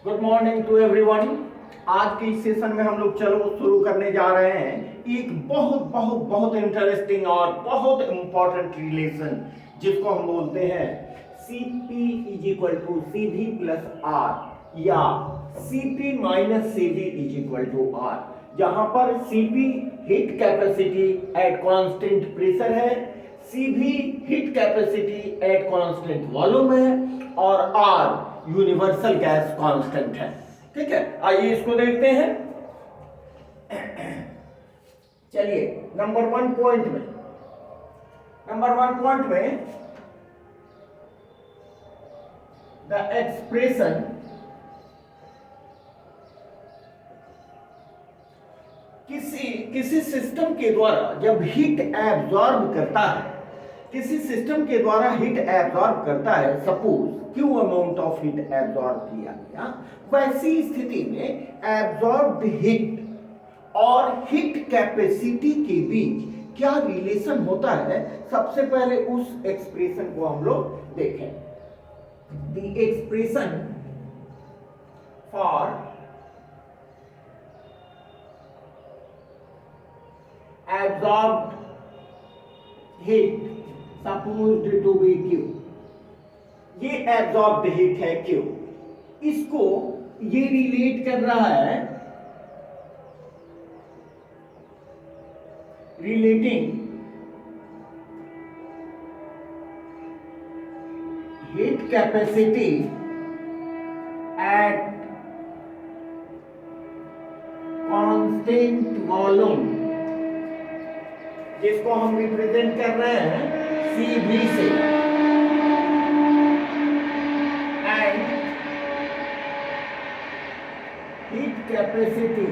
Good morning to everyone. आज के इस सेशन में हम लोग चलो शुरू करने जा रहे हैं एक बहुत बहुत बहुत इंटरेस्टिंग और बहुत इंपॉर्टेंट रिलेशन जिसको हम बोलते हैं Cp is equal to Cv plus R या Cp minus Cv is equal to R, जहां पर Cp heat capacity at constant pressure है, Cv heat capacity at constant volume है और R यूनिवर्सल गैस कांस्टेंट है। ठीक है, आइए इसको देखते हैं। चलिए नंबर वन पॉइंट में द एक्सप्रेशन किसी सिस्टम के द्वारा जब हीट एब्जॉर्ब करता है, किसी सिस्टम के द्वारा हीट एब्जॉर्ब करता है, suppose Q amount of heat absorb किया गया, वैसी स्थिति में एब्जॉर्ब्ड हीट और हीट कैपेसिटी के बीच क्या रिलेशन होता है, सबसे पहले उस एक्सप्रेशन को हम लोग देखें। The expression for absorbed heat supposed to be Q, ये एब्जॉर्ब्ड हीट है Q, इसको ये रिलेट कर रहा है relating heat capacity at constant volume, जिसको हम रिप्रेजेंट कर रहे हैं Cv से, and heat capacity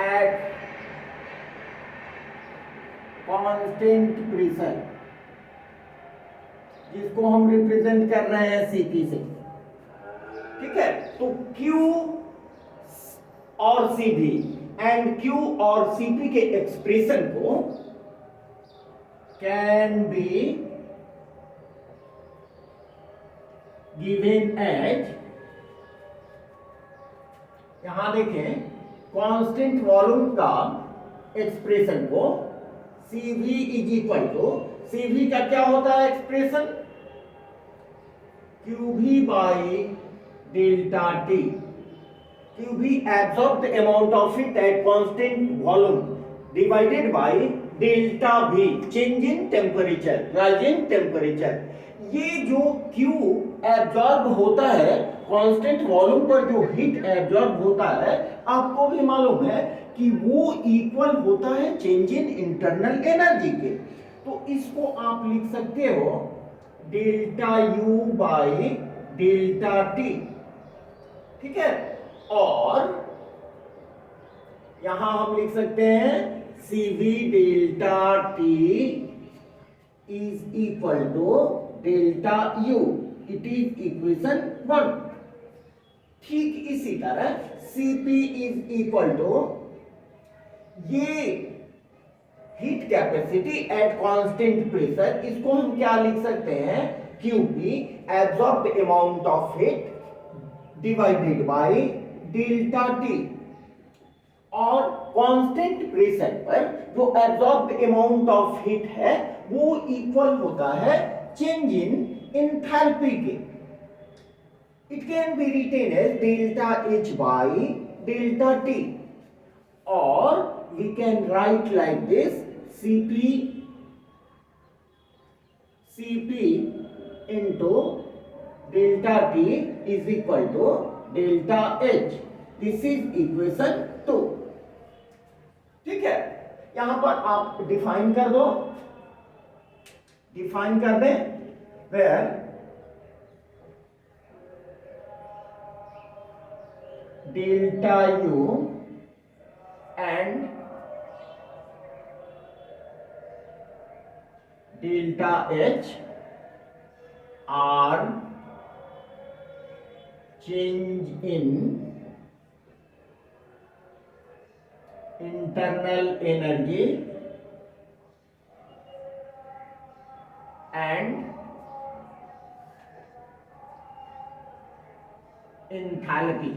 at constant pressure, जिसको हम रिप्रेजेंट कर रहे हैं Cp से। ठीक है, तो Q और Cv एंड Q और Cp के एक्सप्रेशन को कैन बी गिवन एज, यहां देखें कांस्टेंट वॉल्यूम का एक्सप्रेशन को Cv is equal to, Cv का क्या होता है expression, Qv by delta T, Qv absorbed amount of heat at constant volume divided by delta V, change in temperature, rise in temperature। ये जो Q absorb होता है constant volume पर, जो हीट एब्जॉर्ब होता है, आपको भी मालूम है कि वो इक्वल होता है चेंज इन इंटरनल एनर्जी के। तो इसको आप लिख सकते हो delta U by delta T। ठीक है, और यहां हम लिख सकते हैं Cv delta T is equal to delta U, it is equation 1। ठीक इसी तरह Cp इज इक्वल टू, ये heat capacity at constant pressure, इसको हम क्या लिख सकते हैं, Qp absorbed amount of heat divided by delta T, और कांस्टेंट प्रेशर पर जो एब्जॉर्ब्ड अमाउंट ऑफ हीट है वो इक्वल होता है चेंज इन एंथैल्पी के। It can be written as delta H by delta T, और we can write like this Cp into delta T is equal to delta H। This is equation 2। ठीक है, यहां पर आप define कर दो, define कर दें, where delta U and delta H are change in internal energy and enthalpy.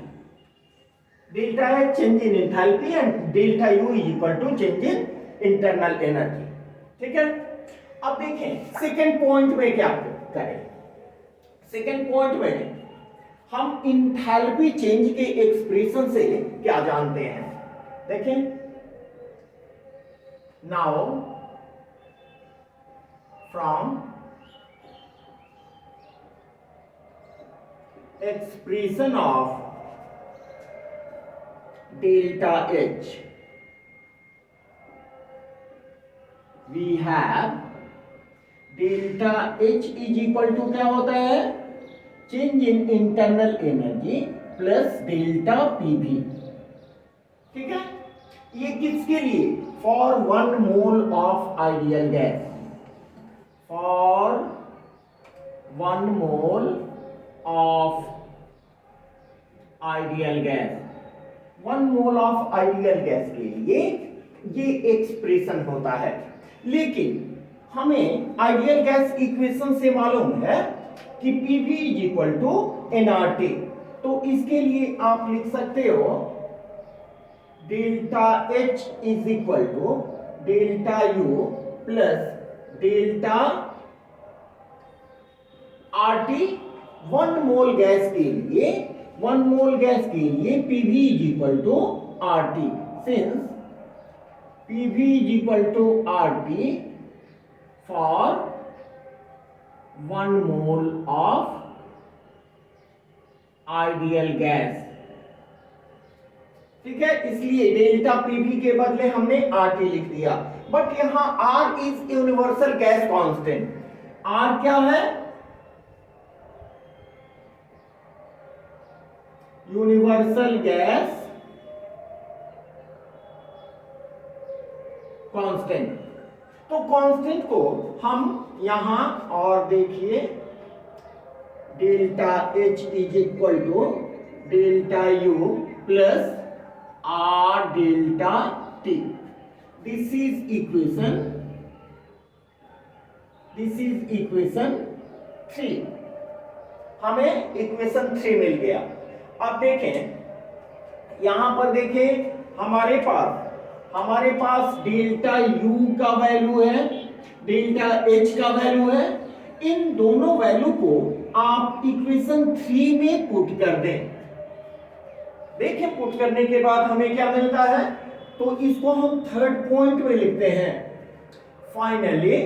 Delta है change in enthalpy and delta U is equal to change in internal energy. ठीक है, अब देखें सेकेंड पॉइंट में क्या करें। सेकेंड पॉइंट में हम इंथैल्पी चेंज के एक्सप्रेशन से क्या जानते हैं, देखें। Now from expression of delta H we have delta H is equal to क्या होता है, change in internal energy plus delta PV. ठीक है, ये किसके लिए, for 1 mole of ideal gas, for 1 mole of ideal gas, 1 mole of ideal gas के लिए ये एक्सप्रेशन होता है। लेकिन हमें आइडियल गैस इक्वेशन से मालूम है कि PV is equal to nRT, तो इसके लिए आप लिख सकते हो delta H is equal to delta U plus delta RT. 1 mole gas के लिए, 1 मोल गैस के लिए PV is equal to RT, since PV is equal to RT for 1 mole of ideal gas. ठीक है, इसलिए डेल्टा पीवी के बदले हमने आरटी लिख दिया, बट यहां R is universal gas constant. R क्या है, यूनिवर्सल गैस कांस्टेंट। तो कांस्टेंट को हम यहां और देखिए delta H is equal to delta U plus R delta T. This is equation 3। हमें इक्वेशन 3 मिल गया। अब देखें यहां पर, देखें हमारे पास डेल्टा यू का वैल्यू है, डेल्टा एच का वैल्यू है। इन दोनों वैल्यू को आप इक्वेशन 3 में पुट कर दें। देखें पुट करने के बाद हमें क्या मिलता है, तो इसको हम थर्ड पॉइंट में लिखते हैं। Finally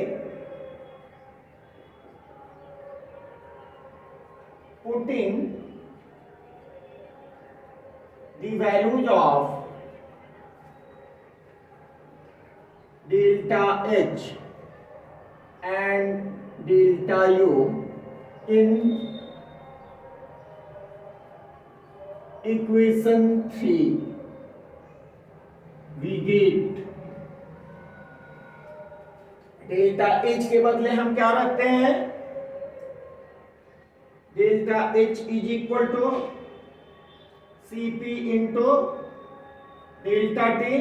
putting the values of delta H and delta U in equation 3 we get delta H के बदले हम क्या रखते हैं, delta H is equal to Cp into delta T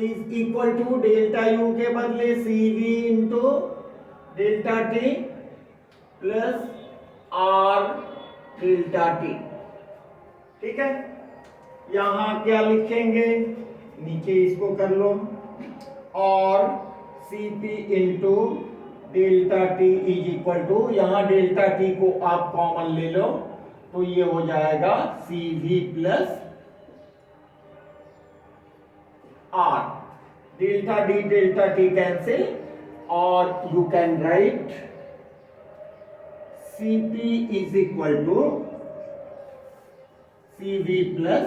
is equal to delta U के बदले Cv into delta T plus R delta T. ठीक है, यहां क्या लिखेंगे, नीचे इसको कर लो, और Cp into delta T is equal to, यहां डेल्टा टी को आप कॉमन ले लो, तो ये हो जाएगा Cv plus R। Delta D delta T cancel, और you can write Cp is equal to Cv plus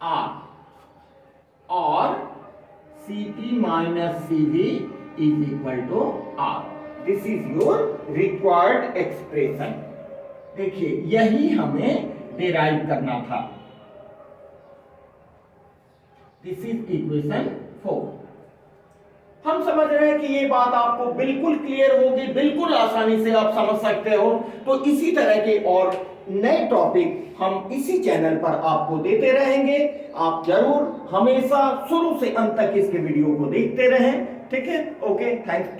R, और Cp minus Cv is equal to R। This is your required expression. देखिए यही हमें डिराइव करना था। This is equation 4। हम समझ रहे हैं कि ये बात आपको बिल्कुल क्लियर होगी, बिल्कुल आसानी से आप समझ सकते हो। तो इसी तरह के और नए टॉपिक हम इसी चैनल पर आपको देते रहेंगे। आप जरूर हमेशा शुरू से अंत तक इसके वीडियो को देखते रहें। ठीक है, ओके, थैंक्स